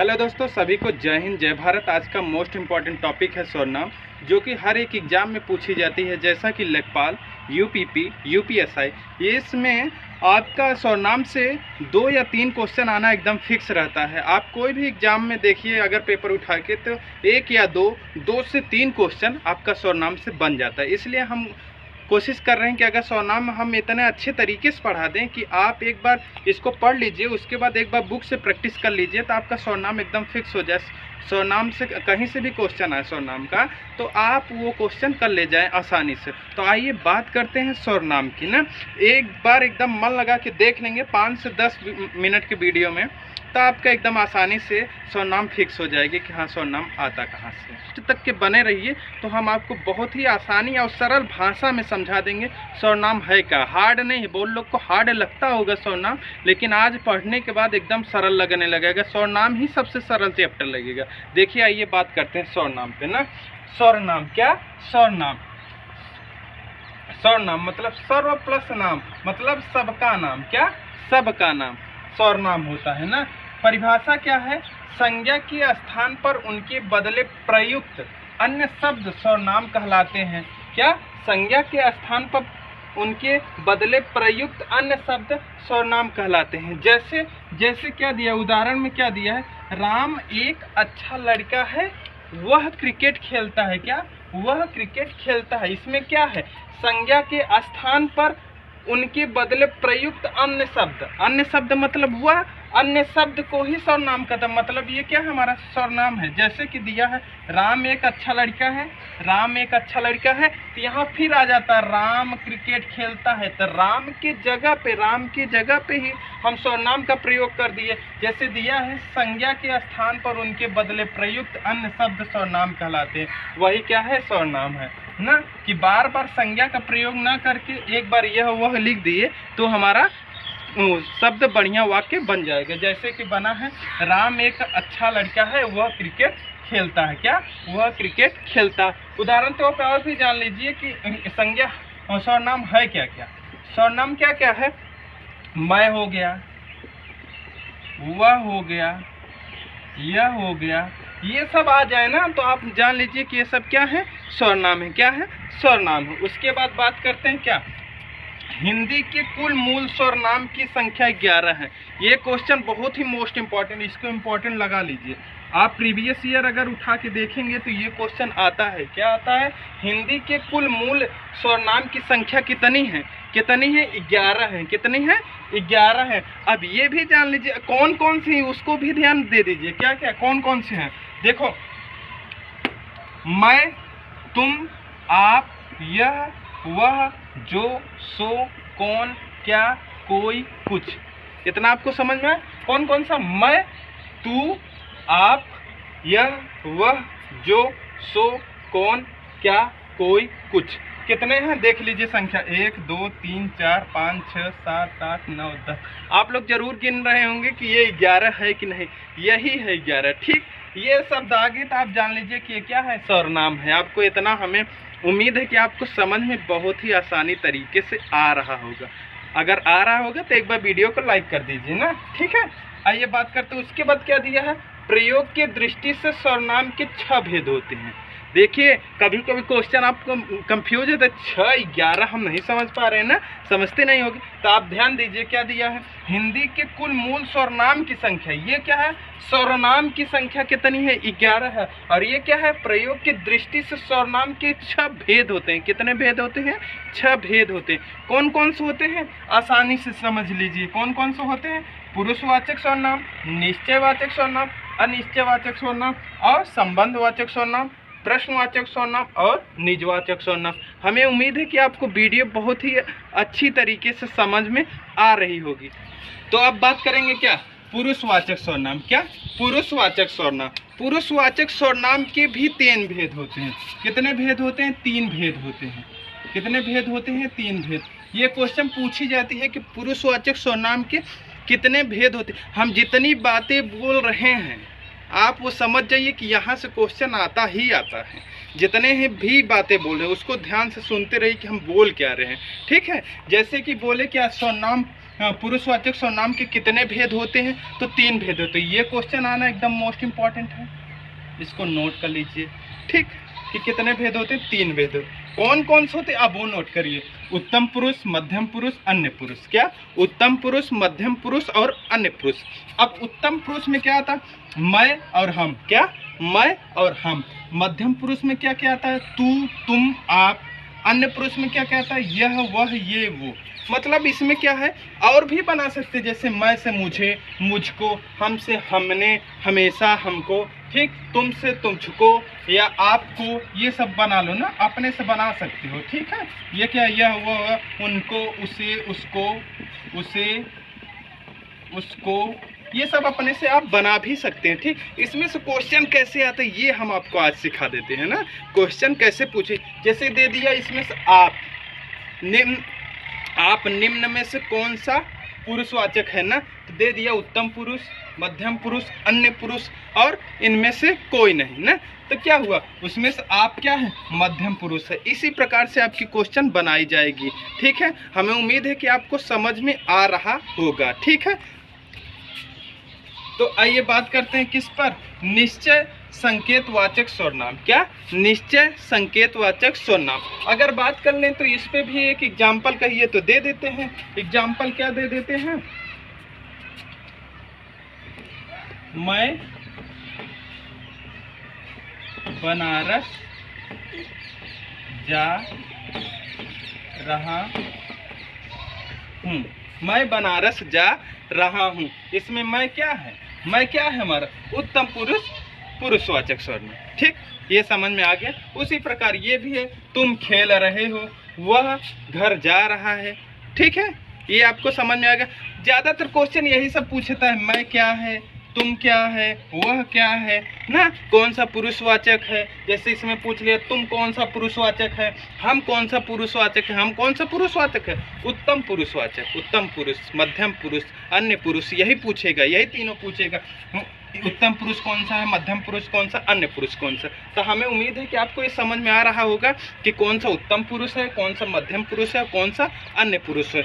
Hello दोस्तों, सभी को जय हिंद जय भारत। आज का मोस्ट इम्पॉर्टेंट टॉपिक है स्वरनाम, जो कि हर एक एग्जाम में पूछी जाती है, जैसा कि लेखपाल, यूपीपी, यूपीएसआई। इसमें आपका स्वरनाम से 2 या 3 क्वेश्चन आना एकदम फिक्स रहता है। आप कोई भी एग्जाम में देखिए, अगर पेपर उठा के, तो 1 या 2 से 3 क्वेश्चन आपका स्वरनाम से बन जाता है। इसलिए हम कोशिश कर रहे हैं कि अगर स्वरनाम हम इतने अच्छे तरीके से पढ़ा दें कि आप एक बार इसको पढ़ लीजिए, उसके बाद एक बार बुक से प्रैक्टिस कर लीजिए, तो आपका स्वरनाम एकदम फिक्स हो जाए। स्वरनाम से कहीं से भी क्वेश्चन आए स्वरनाम का, तो आप वो क्वेश्चन कर ले जाएं आसानी से। तो आइए बात करते हैं स्वरनाम की ना। एक बार एकदम मन लगा के देख लेंगे 5 से 10 मिनट के वीडियो में, तो आपका एकदम आसानी से स्वरनाम फिक्स हो जाएगी कि हाँ स्वरनाम आता कहाँ से। तक के बने रहिए, तो हम आपको बहुत ही आसानी और सरल भाषा में समझा देंगे स्वरनाम है क्या। हार्ड नहीं है, बहुत लोग को हार्ड लगता होगा स्वरनाम, लेकिन आज पढ़ने के बाद एकदम सरल लगने लगेगा। स्वरनाम ही सबसे सरल चैप्टर लगेगा। देखिए, आइए बात करते हैं स्वरनाम पे ना। स्वरनाम क्या? स्वरनाम स्वरनाम मतलब सर्व प्लस नाम, मतलब सबका नाम। क्या? सबका नाम स्वरनाम होता है ना। परिभाषा क्या है? संज्ञा के स्थान पर उनके बदले प्रयुक्त अन्य शब्द स्वरनाम कहलाते हैं। क्या? संज्ञा के स्थान पर उनके बदले प्रयुक्त अन्य शब्द स्वरनाम कहलाते हैं। जैसे क्या दिया, उदाहरण में क्या दिया है? राम एक अच्छा लड़का है, वह क्रिकेट खेलता है। क्या? वह क्रिकेट खेलता है। इसमें क्या है? संज्ञा के स्थान पर उनके बदले प्रयुक्त अन्य शब्द। अन्य शब्द मतलब वह अन्य शब्द को ही स्वरनाम कहता है। मतलब ये क्या है? हमारा स्वरनाम है। जैसे कि दिया है राम एक अच्छा लड़का है, राम एक अच्छा लड़का है, तो यहाँ फिर आ जाता है राम क्रिकेट खेलता है। तो राम की जगह पे ही हम स्वरनाम का प्रयोग कर दिए। जैसे दिया है संज्ञा के स्थान पर उनके बदले प्रयुक्त अन्य शब्द स्वरनाम कहलाते हैं। वही क्या है? स्वरनाम है ना। कि बार बार संज्ञा का प्रयोग ना करके एक बार यह वह लिख दिए, तो हमारा शब्द बढ़िया वाक्य बन जाएगा। जैसे कि बना है राम एक अच्छा लड़का है, वह क्रिकेट खेलता है। क्या? वह क्रिकेट खेलता। उदाहरण तो आप और भी जान लीजिए कि संज्ञा स्वरनाम है क्या क्या। स्वरनाम क्या क्या है? मैं हो गया, वह हो गया, यह हो गया, ये सब आ जाए ना, तो आप जान लीजिए कि ये सब क्या है? स्वरनाम है। क्या है? स्वरनाम है। उसके बाद बात करते हैं क्या? हिंदी के कुल मूल स्वरनाम की संख्या 11 है। ये क्वेश्चन बहुत ही मोस्ट इंपॉर्टेंट, इसको इम्पोर्टेंट लगा लीजिए। आप प्रीवियस ईयर अगर उठा के देखेंगे तो ये क्वेश्चन आता है। क्या आता है? हिंदी के कुल मूल स्वरनाम की संख्या कितनी है? कितनी है? 11 है। कितनी है? 11 है। अब ये भी जान लीजिए कौन कौन सी, उसको भी ध्यान दे दीजिए। क्या क्या कौन कौन से हैं? देखो, मैं, तुम, आप, यह, वह, जो, सो, कौन, क्या, कोई, कुछ। इतना आपको समझ में आया? कौन कौन सा? मैं, तू, आप, यह, वह, जो, सो, कौन, क्या, कोई, कुछ। कितने हैं? देख लीजिए संख्या 1 2 3 4 5 6 7 8 9 10। आप लोग जरूर गिन रहे होंगे कि ये 11 है कि नहीं। यही है 11। ठीक, ये शब्द आगे तो आप जान लीजिए कि ये क्या है? स्वरनाम है। आपको इतना हमें उम्मीद है कि आपको समझ में बहुत ही आसानी तरीके से आ रहा होगा। अगर आ रहा होगा तो एक बार वीडियो को लाइक कर दीजिए ना। ठीक है, आइए बात करते हैं। उसके बाद क्या दिया है? प्रयोग की दृष्टि से स्वरनाम के 6 भेद होते हैं। देखिए, कभी कभी क्वेश्चन आपको कंफ्यूज है, तो 6 11 हम नहीं समझ पा रहे हैं ना, समझते नहीं होगी, तो आप ध्यान दीजिए। क्या दिया है? हिंदी के कुल मूल स्वरनाम की संख्या। ये क्या है? स्वरनाम की संख्या कितनी है? 11 है। और ये क्या है? प्रयोग की दृष्टि से स्वरनाम के 6 भेद होते हैं। कितने भेद होते हैं? 6 भेद होते हैं। कौन कौन से होते हैं? आसानी से समझ लीजिए कौन कौन से होते हैं। पुरुषवाचक स्वरनाम, निश्चयवाचक स्वरनाम, अनिश्चयवाचक स्वरनाम और संबंधवाचक स्वरनाम, प्रश्नवाचक स्वरनाम और निजवाचक स्वरनाम। हमें उम्मीद है कि आपको वीडियो बहुत ही अच्छी तरीके से समझ में आ रही होगी। तो अब बात करेंगे क्या? पुरुषवाचक स्वरनाम। क्या? पुरुषवाचक स्वरनाम। पुरुषवाचक स्वरनाम के भी 3 भेद होते हैं। कितने भेद होते हैं? 3 भेद होते हैं। कितने भेद होते हैं? 3 भेद। ये क्वेश्चन पूछी जाती है कि पुरुषवाचक स्वरनाम के कितने भेद होते हैं। हम जितनी बातें बोल रहे हैं, आप वो समझ जाइए कि यहाँ से क्वेश्चन आता ही आता है। जितने ही भी बातें बोल रहे हैं उसको ध्यान से सुनते रहिए कि हम बोल क्या रहे हैं। ठीक है, जैसे कि बोले क्या? स्वरनाम पुरुषवाचक सर्वनाम के कितने भेद होते हैं? तो 3 भेद होते हैं। ये क्वेश्चन आना एकदम मोस्ट इम्पॉर्टेंट है, इसको नोट कर लीजिए। ठीक, कि कितने भेद होते हैं? 3 भेद होते। कौन कौन से होते? अब वो नोट करिए। उत्तम पुरुष, मध्यम पुरुष, अन्य पुरुष। क्या? उत्तम पुरुष, मध्यम पुरुष और अन्य पुरुष। अब उत्तम पुरुष में क्या आता? मैं और हम। क्या? मैं और हम। मध्यम पुरुष में क्या क्या आता है? तू, तुम, आप। अन्य पुरुष में क्या क्या आता है? यह, वह, ये, वो। मतलब इसमें क्या है, और भी बना सकते हैं, जैसे मैं से मुझे, मुझको, हम से हमने, हमेशा, हमको। ठीक, तुम से तुझको या आपको, ये सब बना लो ना, अपने से बना सकते हो। ठीक है, ये क्या? यह, वह, उनको, उसे, उसको, उसे, उसको, ये सब अपने से आप बना भी सकते हैं। ठीक, इसमें से क्वेश्चन कैसे आता है ये हम आपको आज सिखा देते हैं ना। क्वेश्चन कैसे पूछे, जैसे दे दिया इसमें से आप निम्न में से कौन सा पुरुषवाचक है ना, तो दे दिया उत्तम पुरुष, मध्यम पुरुष, अन्य पुरुष और इनमें से कोई नहीं ना। तो क्या हुआ, उसमें से आप क्या है? मध्यम पुरुष है। इसी प्रकार से आपकी क्वेश्चन बनाई जाएगी। ठीक है, हमें उम्मीद है कि आपको समझ में आ रहा होगा। ठीक है, तो आइए बात करते हैं किस पर? निश्चय संकेतवाचक सर्वनाम। क्या? निश्चय संकेतवाचक सर्वनाम। अगर बात कर लें तो इस पे भी एक एग्जाम्पल कहिए तो दे देते हैं। एग्जाम्पल क्या दे देते हैं? मैं बनारस जा रहा हूँ। मैं बनारस जा रहा हूँ। इसमें मैं क्या है? मैं क्या है हमारा? उत्तम पुरुष, पुरुषवाचक सर्वनाम। ठीक, ये समझ में आ गया। उसी प्रकार ये भी है, तुम खेल रहे हो, वह घर जा रहा है। ठीक है, ये आपको समझ में आ गया। ज़्यादातर क्वेश्चन यही सब पूछता है, मैं क्या है, तुम क्या है, वह क्या है ना, कौन सा पुरुषवाचक है। जैसे इसमें पूछ लिया तुम कौन सा पुरुषवाचक है, हम कौन सा पुरुषवाचक है, हम कौन सा पुरुषवाचक है? उत्तम पुरुषवाचक, उत्तम पुरुष, मध्यम पुरुष, अन्य पुरुष, यही पूछेगा, यही तीनों पूछेगा। उत्तम पुरुष कौन सा है, मध्यम पुरुष कौन सा, अन्य पुरुष कौन सा। तो हमें उम्मीद है कि आपको ये समझ में आ रहा होगा कि कौन सा उत्तम पुरुष है, कौन सा मध्यम पुरुष है, कौन सा अन्य पुरुष है।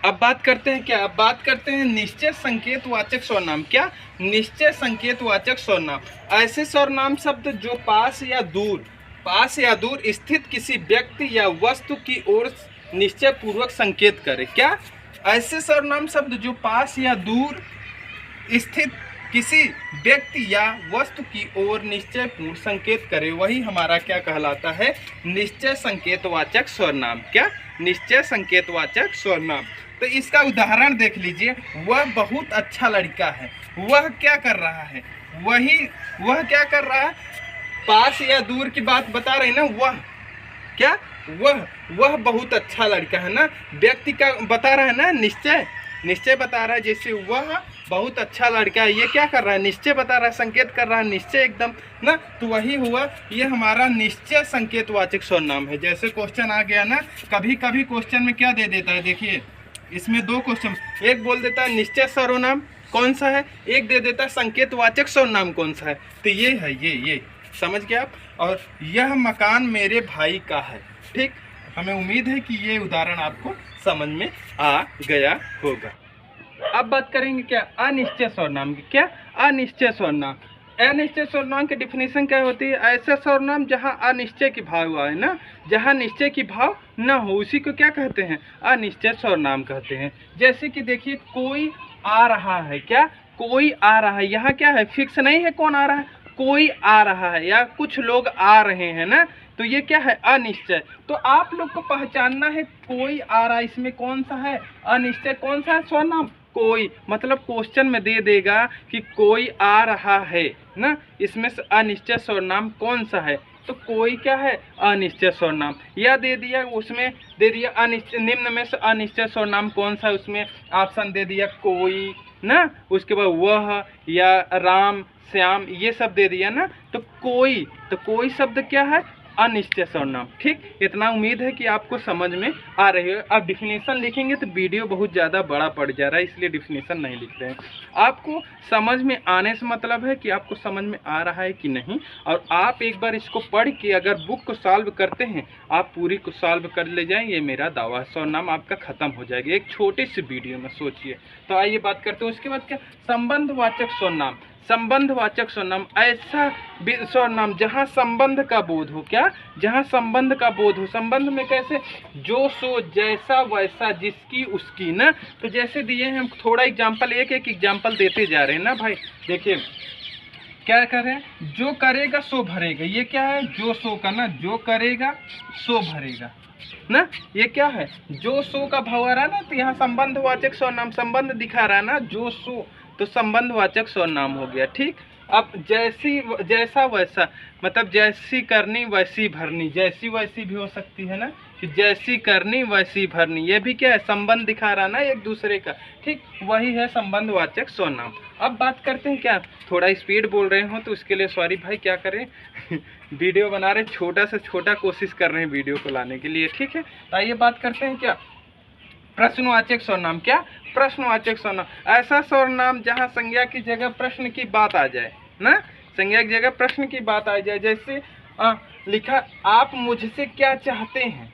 अब बात करते हैं क्या? अब बात करते हैं निश्चय संकेतवाचक सर्वनाम। क्या? निश्चय संकेतवाचक सर्वनाम ऐसे सर्वनाम शब्द जो पास या दूर स्थित किसी व्यक्ति या वस्तु की ओर निश्चय पूर्वक संकेत करे। क्या? ऐसे सर्वनाम शब्द जो पास या दूर स्थित किसी व्यक्ति या वस्तु की ओर निश्चय पूर्वक संकेत करे, वही हमारा क्या कहलाता है? निश्चय संकेतवाचक सर्वनाम। क्या? निश्चय संकेतवाचक सर्वनाम। तो इसका उदाहरण देख लीजिए। वह बहुत अच्छा लड़का है। वह क्या कर रहा है? वह क्या कर रहा है? पास या दूर की बात बता रहे ना। वह क्या? वह बहुत अच्छा लड़का है ना। व्यक्ति का बता रहा है ना, निश्चय बता रहा है। जैसे वह बहुत अच्छा लड़का है, ये क्या कर रहा है? निश्चय बता रहा है, संकेत कर रहा है, निश्चय एकदम ना। तो वही हुआ, ये हमारा निश्चय संकेतवाचक सर्वनाम है। जैसे क्वेश्चन आ गया ना, कभी कभी क्वेश्चन में क्या दे देता है, देखिए इसमें 2 क्वेश्चन, एक बोल देता है निश्चय सर्वनाम कौन सा है, एक दे देता है संकेतवाचक सर्वनाम कौन सा है। तो ये है, ये समझ गए आप। और यह मकान मेरे भाई का है। ठीक, हमें उम्मीद है कि ये उदाहरण आपको समझ में आ गया होगा। अब बात करेंगे क्या? अनिश्चय सर्वनाम की। क्या? अनिश्चय सर्वनाम। अनिश्चय सर्वनाम की डिफिनेशन क्या होती है? ऐसा सर्वनाम जहां अनिश्चय की भाव आए ना, जहां निश्चय की भाव न हो, उसी को क्या कहते हैं? अनिश्चय सर्वनाम कहते हैं। जैसे कि देखिए, कोई आ रहा है। क्या? कोई आ रहा है। यहाँ क्या है? फिक्स नहीं है कौन आ रहा है, कोई आ रहा है या कुछ लोग आ रहे हैं ना। तो ये क्या है? अनिश्चय। तो आप लोग को पहचानना है कोई आ रहा है, इसमें कौन सा है? अनिश्चय। कौन सा है सर्वनाम? कोई। मतलब क्वेश्चन में दे देगा कि कोई आ रहा है ना, इसमें से अनिश्चय सर्वनाम कौन सा है? तो कोई क्या है? अनिश्चय सर्वनाम। या दे दिया, उसमें दे दिया अनिश्चय, निम्न में से अनिश्चय सर्वनाम कौन सा है? उसमें ऑप्शन दे दिया कोई ना, उसके बाद वह या राम, श्याम, ये सब दे दिया ना। तो कोई शब्द क्या है? अनिश्चय सर्वनाम। ठीक, इतना उम्मीद है कि आपको समझ में आ रही है। अब डिफिनेशन लिखेंगे तो वीडियो बहुत ज़्यादा बड़ा पड़ जा रहा है, इसलिए डिफिनेशन नहीं लिख रहे हैं। आपको समझ में आने से मतलब है कि आपको समझ में आ रहा है कि नहीं, और आप एक बार इसको पढ़ के अगर बुक को सॉल्व करते हैं, आप पूरी को सॉल्व कर ले जाएं, ये मेरा दावा है, सर्वनाम आपका खत्म हो जाएगा एक छोटे से वीडियो में, सोचिए। तो आइए बात करते हैं उसके बाद क्या, संबंधवाचक सर्वनाम। संबंधवाचक सर्वनाम ऐसा सर्वनाम जहाँ संबंध का बोध हो, क्या, जहाँ संबंध का बोध हो। संबंध में कैसे, जो सो, जैसा वैसा, जिसकी उसकी ना। तो जैसे दिए हैं, हम थोड़ा एग्जाम्पल, एक एक एग्जाम्पल देते जा रहे हैं ना भाई। देखिए क्या करें, जो करेगा सो भरेगा, ये क्या है, जो सो का ना, जो करेगा सो भरेगा ना, ये क्या है, जो सो का भाव आ रहा ना, तो यहाँ संबंधवाचक सर्वनाम, संबंध दिखा रहा ना, जो सो, तो संबंधवाचक सर्वनाम हो गया। ठीक, अब जैसी, जैसा वैसा, मतलब जैसी करनी वैसी भरनी, जैसी वैसी भी हो सकती है ना, कि जैसी करनी वैसी भरनी, ये भी क्या है, संबंध दिखा रहा ना एक दूसरे का। ठीक, वही है संबंधवाचक सर्वनाम। अब बात करते हैं, क्या थोड़ा स्पीड बोल रहे हो तो उसके लिए सॉरी भाई, क्या करें वीडियो बना रहे, छोटा से छोटा कोशिश कर रहे हैं वीडियो को लाने के लिए। ठीक है, तो आइए बात करते हैं, क्या प्रश्नवाचक सर्वनाम। क्या, प्रश्नवाचक सर्वनाम, ऐसा सर्वनाम जहाँ संज्ञा की जगह प्रश्न की बात आ जाए ना, संज्ञा की जगह प्रश्न की बात आ जाए। जैसे लिखा, आप मुझसे क्या चाहते हैं,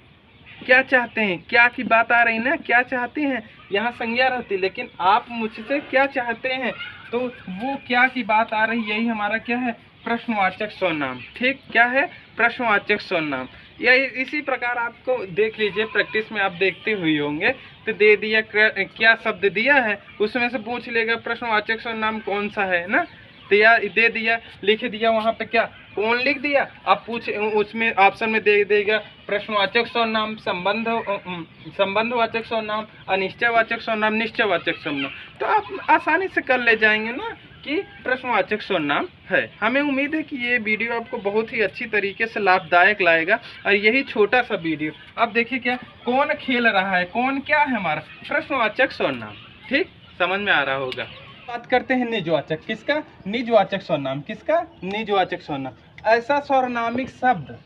क्या चाहते हैं, क्या की बात आ रही ना, क्या चाहते हैं, यहाँ संज्ञा रहती, लेकिन आप मुझसे क्या चाहते हैं, तो वो क्या की बात आ रही, यही हमारा क्या है, प्रश्नवाचक सर्वनाम। ठीक, क्या है, प्रश्नवाचक सर्वनाम। या इसी प्रकार आपको देख लीजिए, प्रैक्टिस में आप देखते हुए होंगे, तो दे दिया क्या शब्द दिया है, उसमें से पूछ लेगा प्रश्नवाचक सर्वनाम कौन सा है ना, तो या दे दिया, लिख दिया वहाँ पे, क्या कौन लिख दिया, आप पूछ, उसमें ऑप्शन में दे देगा प्रश्नवाचक सर्वनाम, संबंधवाचक सर्वनाम, अनिश्चयवाचक सर्वनाम, निश्चयवाचक सर्वनाम। तो आप आसानी से कर ले जाएंगे ना कि प्रश्नवाचक सर्वनाम है। हमें उम्मीद है कि ये वीडियो आपको बहुत ही अच्छी तरीके से लाभदायक लाएगा, और यही छोटा सा वीडियो। अब देखिए, क्या कौन खेल रहा है, कौन क्या है, हमारा प्रश्नवाचक सर्वनाम। ठीक, समझ में आ रहा होगा। बात करते हैं निजवाचक, किसका, निजवाचक सर्वनाम, किसका, निजवाचक सर्वनाम, ऐसा सर्वनामिक शब्द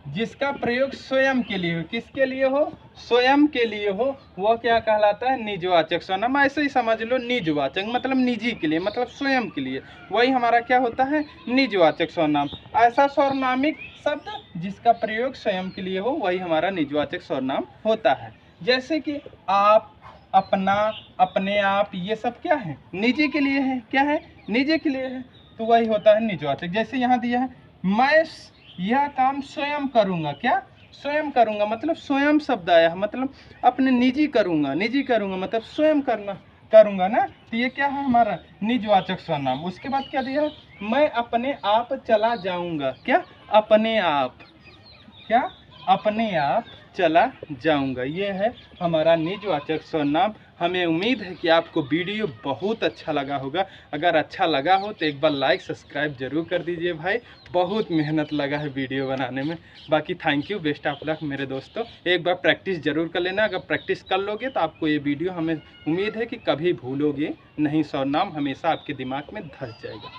जिसका प्रयोग स्वयं के लिए हो, किसके लिए हो, स्वयं के लिए हो, वह क्या कहलाता है, निजवाचक सर्वनाम। ऐसे ही समझ लो, निजवाचक मतलब निजी के लिए, मतलब स्वयं के लिए, वही हमारा क्या होता है, निजवाचक सर्वनाम। ऐसा सर्वनामिक शब्द जिसका प्रयोग स्वयं के लिए हो, वही हमारा निजवाचक सर्वनाम होता है। जैसे कि आप, अपना, अपने आप, ये सब क्या है, निजी के लिए है, क्या है, निजी के लिए है, तो वही होता है निजवाचक। जैसे यहाँ दिया है, मैं यह काम स्वयं करूँगा, क्या, स्वयं करूँगा, मतलब स्वयं शब्द आया है, मतलब अपने निजी करूँगा, निजी करूँगा मतलब स्वयं करना, करूँगा ना, तो ये क्या है, हमारा निजवाचक सर्वनाम। उसके बाद क्या दिया है, मैं अपने आप चला जाऊँगा, क्या, अपने आप, क्या, अपने आप चला जाऊंगा, ये है हमारा निजवाचक सर्वनाम। हमें उम्मीद है कि आपको वीडियो बहुत अच्छा लगा होगा। अगर अच्छा लगा हो तो एक बार लाइक सब्सक्राइब जरूर कर दीजिए भाई, बहुत मेहनत लगा है वीडियो बनाने में। बाकी thank you, best of luck मेरे दोस्तों। एक बार प्रैक्टिस जरूर कर लेना, अगर प्रैक्टिस कर लोगे तो आपको ये वीडियो, हमें उम्मीद है कि कभी भूलोगे नहीं, सर्वनाम हमेशा आपके दिमाग में धस जाएगा।